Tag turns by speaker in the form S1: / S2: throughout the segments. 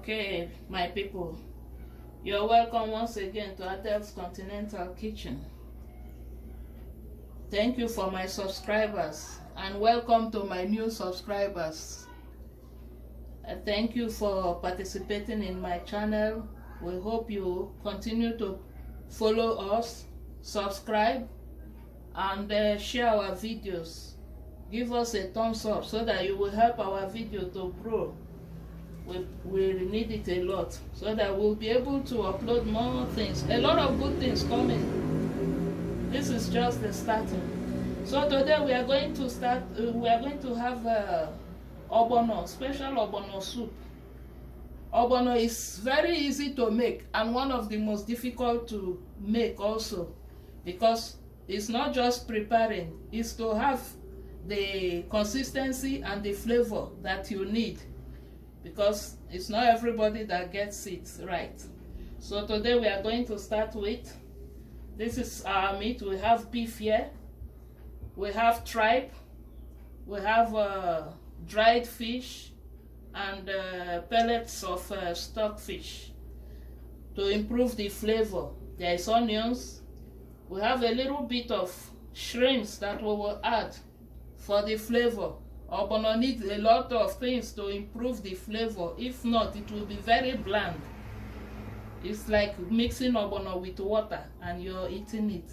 S1: Okay, my people, you're welcome once again to Adel's Continental Kitchen. Thank you for my subscribers and welcome to my new subscribers. Thank you for participating in my channel. We hope you continue to follow us, subscribe, and share our videos. Give us a thumbs up so that you will help our video to grow. We need it a lot so that we'll be able to upload more things. A lot of good things coming. This is just the starting. So today we are going to start. We are going to have Ogbono, special Ogbono soup. Ogbono is very easy to make and one of the most difficult to make also, because it's not just preparing, it's to have the consistency and the flavor that you need, because it's not everybody that gets it right. So today we are going to start with, this is our meat. We have beef here, we have tripe, we have dried fish, and pellets of stockfish to improve the flavor. There is onions. We have a little bit of shrimps that we will add for the flavor. Ogbono needs a lot of things to improve the flavor. If not, it will be very bland. It's like mixing ogbono with water and you're eating it.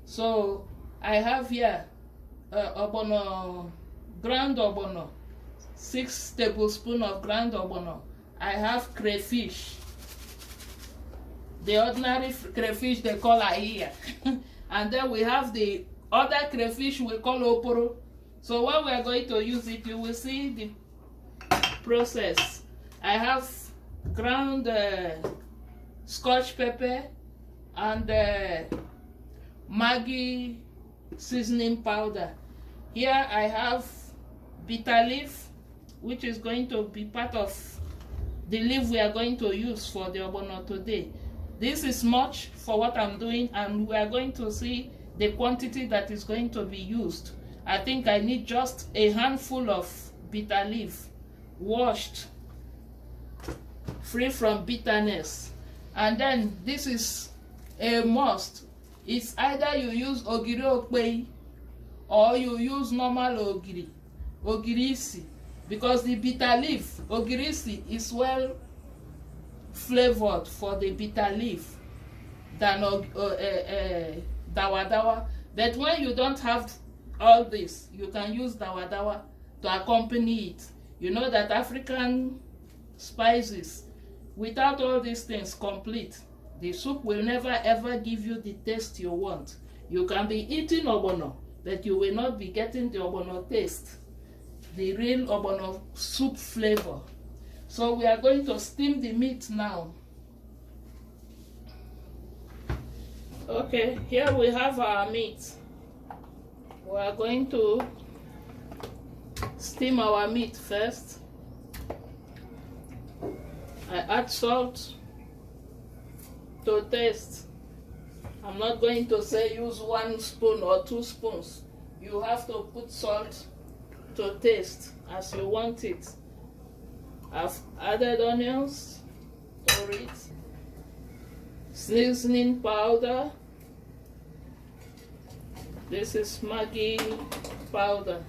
S1: So I have here ogbono, ground ogbono, 6 tablespoons of ground ogbono. I have crayfish, the ordinary crayfish they call here. And then we have the other crayfish we call oporo. So when we are going to use it, you will see the process. I have ground Scotch pepper and Maggi seasoning powder. Here I have bitter leaf, which is going to be part of the leaf we are going to use for the ogbono today. This is much for what I'm doing, and we are going to see the quantity that is going to be used. I think I need just a handful of bitter leaf, washed, free from bitterness. And then this is a must. It's either you use Ogiri or you use normal Ogiri, because the bitter leaf, Ogiri is well flavored for the bitter leaf than Dawa. But when you don't have all this, you can use Dawa to accompany it. You know that African spices, without all these things complete, the soup will never ever give you the taste you want. You can be eating ogbono, but you will not be getting the ogbono taste, the real ogbono soup flavor. So we are going to steam the meat now. Okay, here we have our meat. We are going to steam our meat first. I add salt to taste. I'm not going to say use 1 spoon or 2 spoons. You have to put salt to taste as you want it. I've added onions to it, seasoning powder. This is Maggi powder.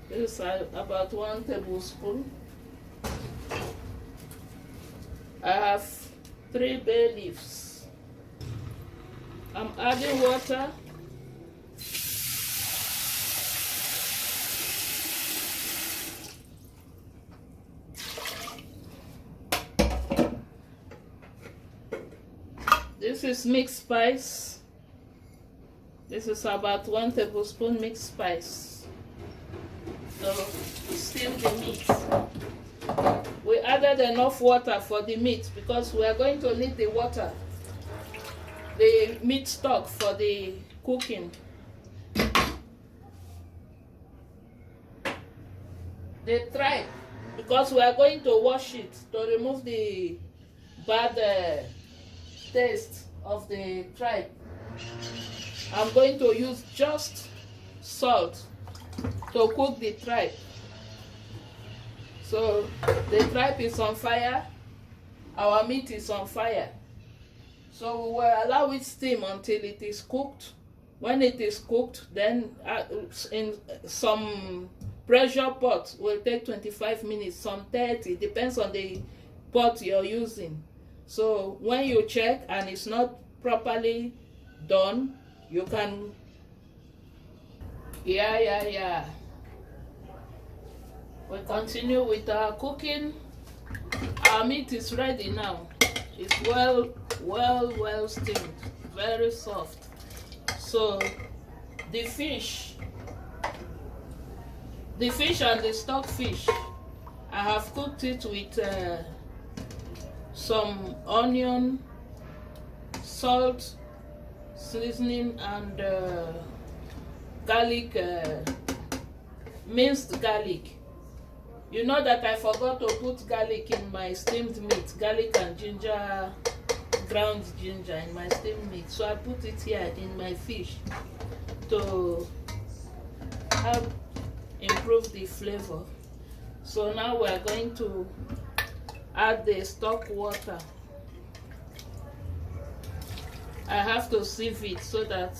S1: This is about 1 tablespoon. I have 3 bay leaves. I'm adding water. This is mixed spice. This is about 1 tablespoon mixed spice. So steam the meat. We added enough water for the meat because we are going to need the water, the meat stock, for the cooking. The tripe, because we are going to wash it to remove the bad taste of the tripe. I'm going to use just salt to cook the tripe. So the tripe is on fire. our meat is on fire. So we will allow it steam until it is cooked. When it is cooked, then in some pressure pot will take 25 minutes, some 30, depends on the pot you're using. So when you check and it's not properly done, you can we continue with our cooking. Our meat is ready now. It's well steamed, very soft. So the fish and the stockfish, I have cooked it with some onion, salt, seasoning, and garlic, minced garlic. You know that I forgot to put garlic in my steamed meat, garlic and ginger, ground ginger in my steamed meat. So I put it here in my fish to help improve the flavor. So now we are going to add the stock water. I have to sieve it so that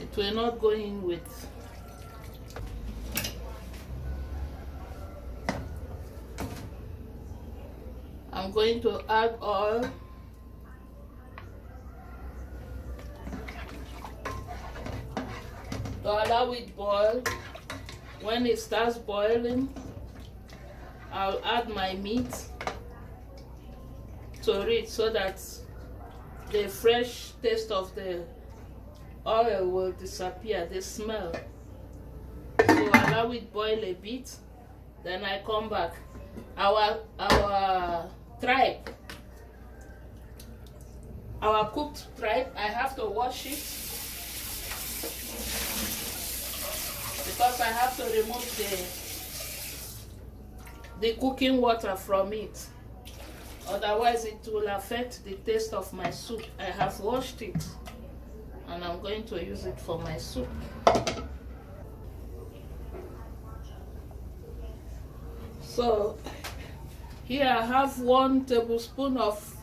S1: it will not go in with. I'm going to add oil. To allow it boil. When it starts boiling, I'll add my meat to it so that the fresh taste of the oil will disappear, the smell. So allow it boil a bit, then I come back. Our tripe, our cooked tripe, I have to wash it because I have to remove the cooking water from it. Otherwise it will affect the taste of my soup. I have washed it and I'm going to use it for my soup. So here I have 1 tablespoon of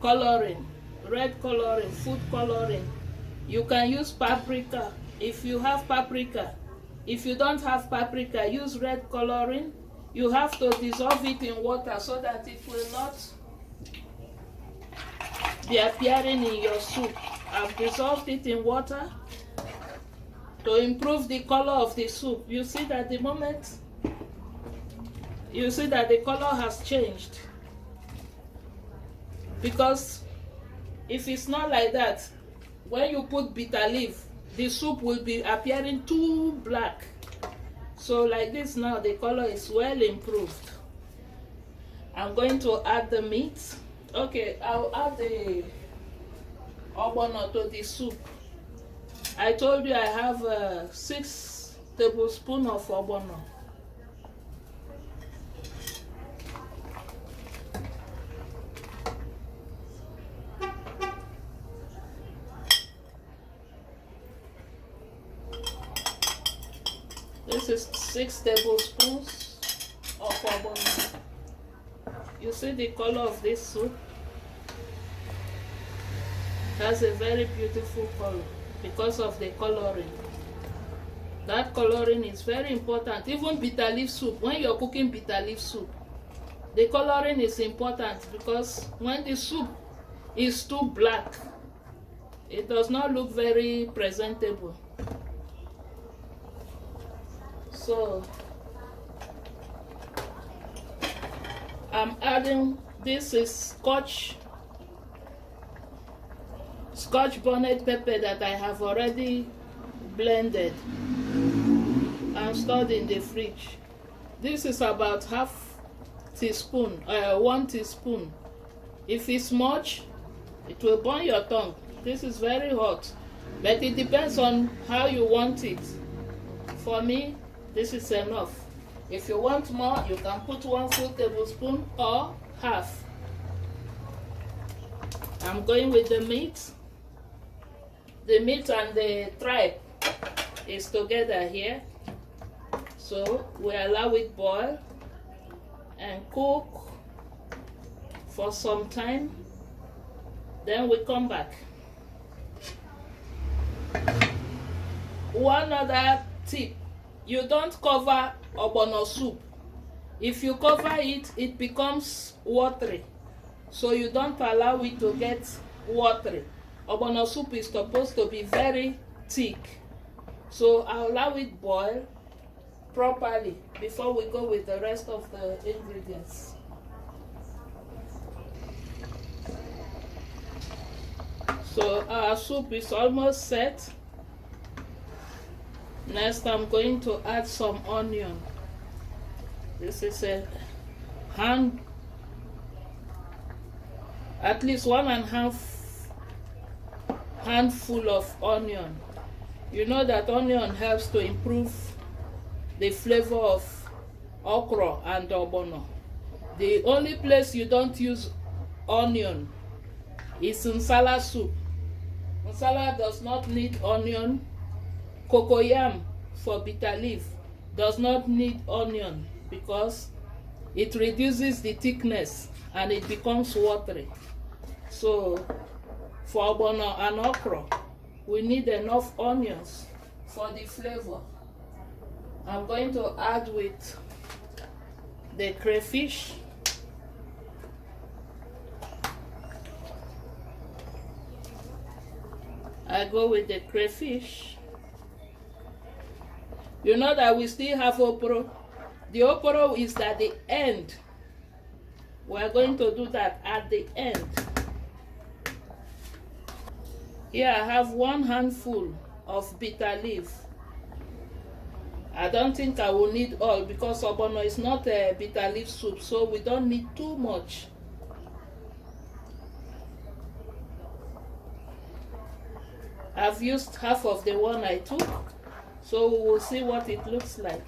S1: coloring, red coloring, food coloring. You can use paprika if you have paprika. If you don't have paprika, use red coloring. You have to dissolve it in water so that it will not be appearing in your soup. I've dissolved it in water to improve the color of the soup. You see that the moment you see that the color has changed, because if it's not like that, when you put bitter leaf, the soup will be appearing too black. So like this now, the color is well improved. I'm going to add the meat. Okay, I'll add the ogbono to the soup. I told you I have 6 tablespoons of ogbono. This is 6 tablespoons of ogbono. You see the color of this soup? It has a very beautiful color because of the coloring. That coloring is very important. Even bitter leaf soup, when you're cooking bitter leaf soup, the coloring is important, because when the soup is too black, it does not look very presentable. So I'm adding, this is Scotch bonnet pepper that I have already blended and stored in the fridge. This is about 1/2 teaspoon, 1 teaspoon. If it's much, it will burn your tongue. This is very hot, but it depends on how you want it. For me, this is enough. If you want more, you can put 1 full tablespoon or half. I'm going with the meat. The meat and the tripe is together here. So we allow it boil and cook for some time. Then we come back. One other tip, you don't cover ogbono soup. If you cover it, it becomes watery. So you don't allow it to get watery. Ogbono soup is supposed to be very thick. So I allow it boil properly before we go with the rest of the ingredients. So our soup is almost set. Next, I'm going to add some onion. This is a at least 1.5 handful of onion. You know that onion helps to improve the flavor of okra and ogbono. The only place you don't use onion is in nsala soup. Nsala does not need onion. Cocoyam for bitter leaf does not need onion because it reduces the thickness and it becomes watery. So for ogbono and okra, we need enough onions for the flavor. I'm going to add with the crayfish. I go with the crayfish. You know that we still have oporo. The oporo is at the end. We're going to do that at the end. Here I have 1 handful of bitter leaf. I don't think I will need all because ogbono is not a bitter leaf soup, so we don't need too much. I've used half of the one I took, so we will see what it looks like.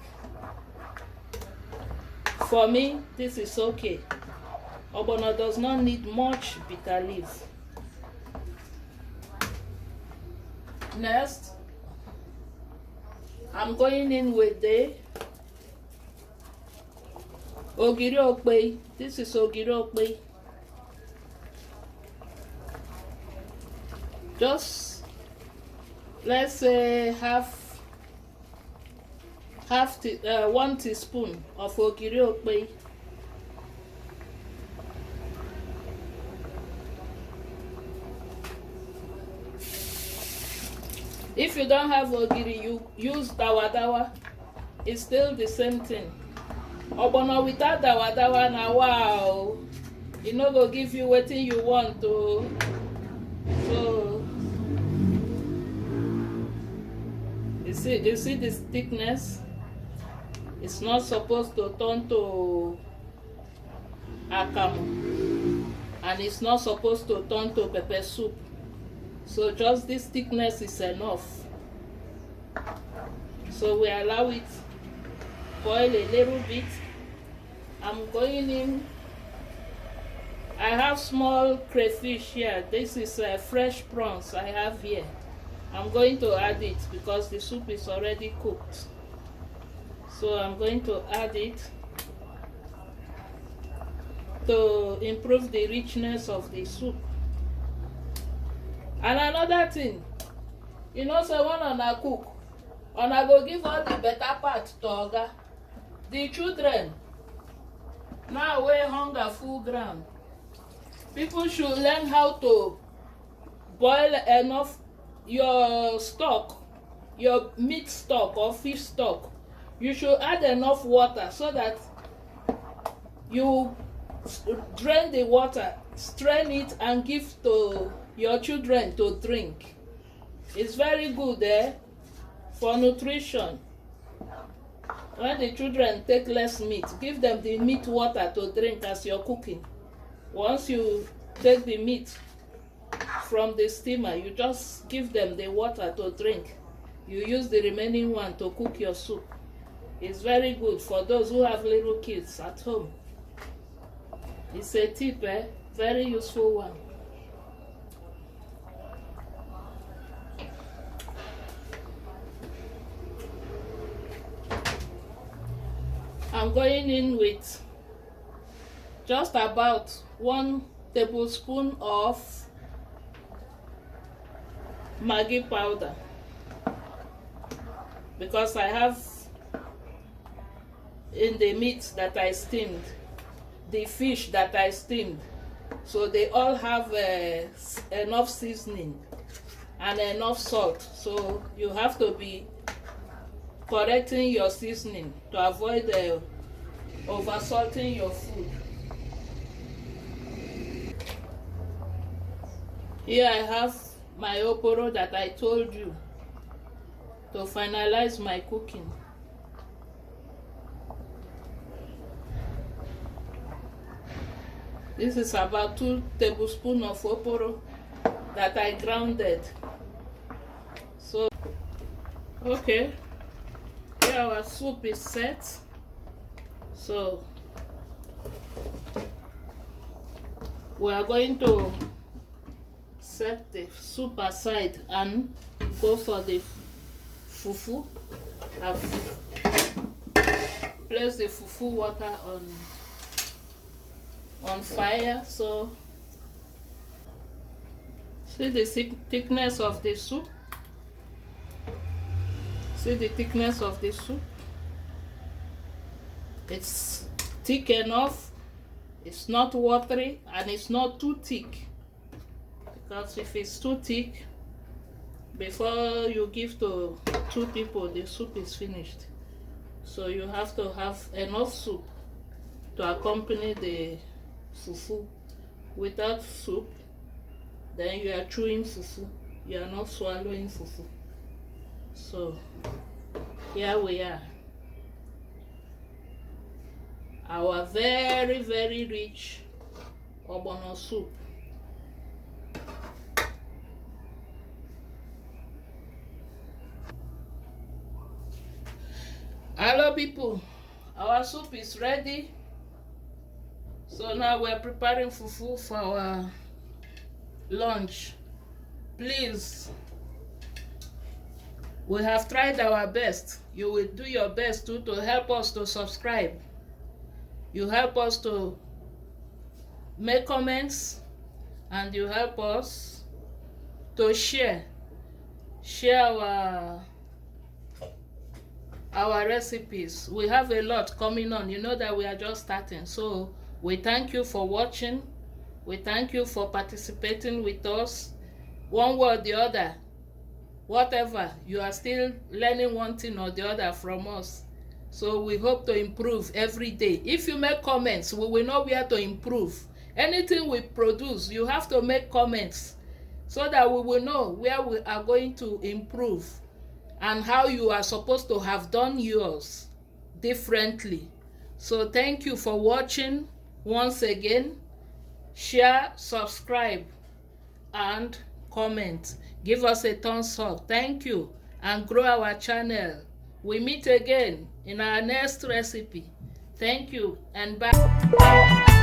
S1: For me, this is okay. Ogbono does not need much bitter leaf. Next, I'm going in with the Ogiri. This is Ogiri. Just let's say 1 teaspoon of Ogiri. If you don't have Ogiri, you use Dawa. It's still the same thing. Ogbono without Dawa now, wow, it no go give you what you want to. So you see this thickness? It's not supposed to turn to akamu, and it's not supposed to turn to pepper soup. So just this thickness is enough. So we allow it boil a little bit. I'm going in. I have small crayfish here. This is fresh prawns I have here. I'm going to add it because the soup is already cooked. So I'm going to add it to improve the richness of the soup. And another thing, you know, so when I cook, I go give all the better part to Oga. The children, now we hunger full ground. People should learn how to boil enough your stock, your meat stock or fish stock. You should add enough water so that you drain the water, strain it, and give to your children to drink. It's very good for nutrition. When the children take less meat, give them the meat water to drink as you're cooking. Once you take the meat from the steamer, you just give them the water to drink. You use the remaining one to cook your soup. It's very good for those who have little kids at home. It's a tip, very useful one. I'm going in with just about 1 tablespoon of Maggi powder, because I have in the meat that I steamed, the fish that I steamed, so they all have enough seasoning and enough salt, so you have to be correcting your seasoning to avoid over salting your food. Here I have my oporo that I told you to finalize my cooking. This is about 2 tablespoons of oporo that I grounded. So, okay, here our soup is set. So, we are going to set the soup aside and go for the fufu. I've placed the fufu water on fire. So see the thickness of the soup. See the thickness of the soup. It's thick enough. It's not watery and it's not too thick. Because if it's too thick, before you give to 2 people, the soup is finished. So you have to have enough soup to accompany the fufu. Without soup, then you are chewing fufu. You are not swallowing fufu. So here we are. Our very, very rich Ogbono soup. Hello people, our soup is ready. So now we're preparing fufu for our lunch. Please, we have tried our best. You will do your best too to help us to subscribe. You help us to make comments, and you help us to share our recipes. We have a lot coming on. You know that we are just starting. So we thank you for watching. We thank you for participating with us. One way or the other, whatever, you are still learning one thing or the other from us. So we hope to improve every day. If you make comments, we will know where to improve. Anything we produce, you have to make comments so that we will know where we are going to improve and how you are supposed to have done yours differently. So thank you for watching once again. Share, subscribe, and comment. Give us a thumbs up. Thank you, and grow our channel. We meet again in our next recipe. Thank you and bye.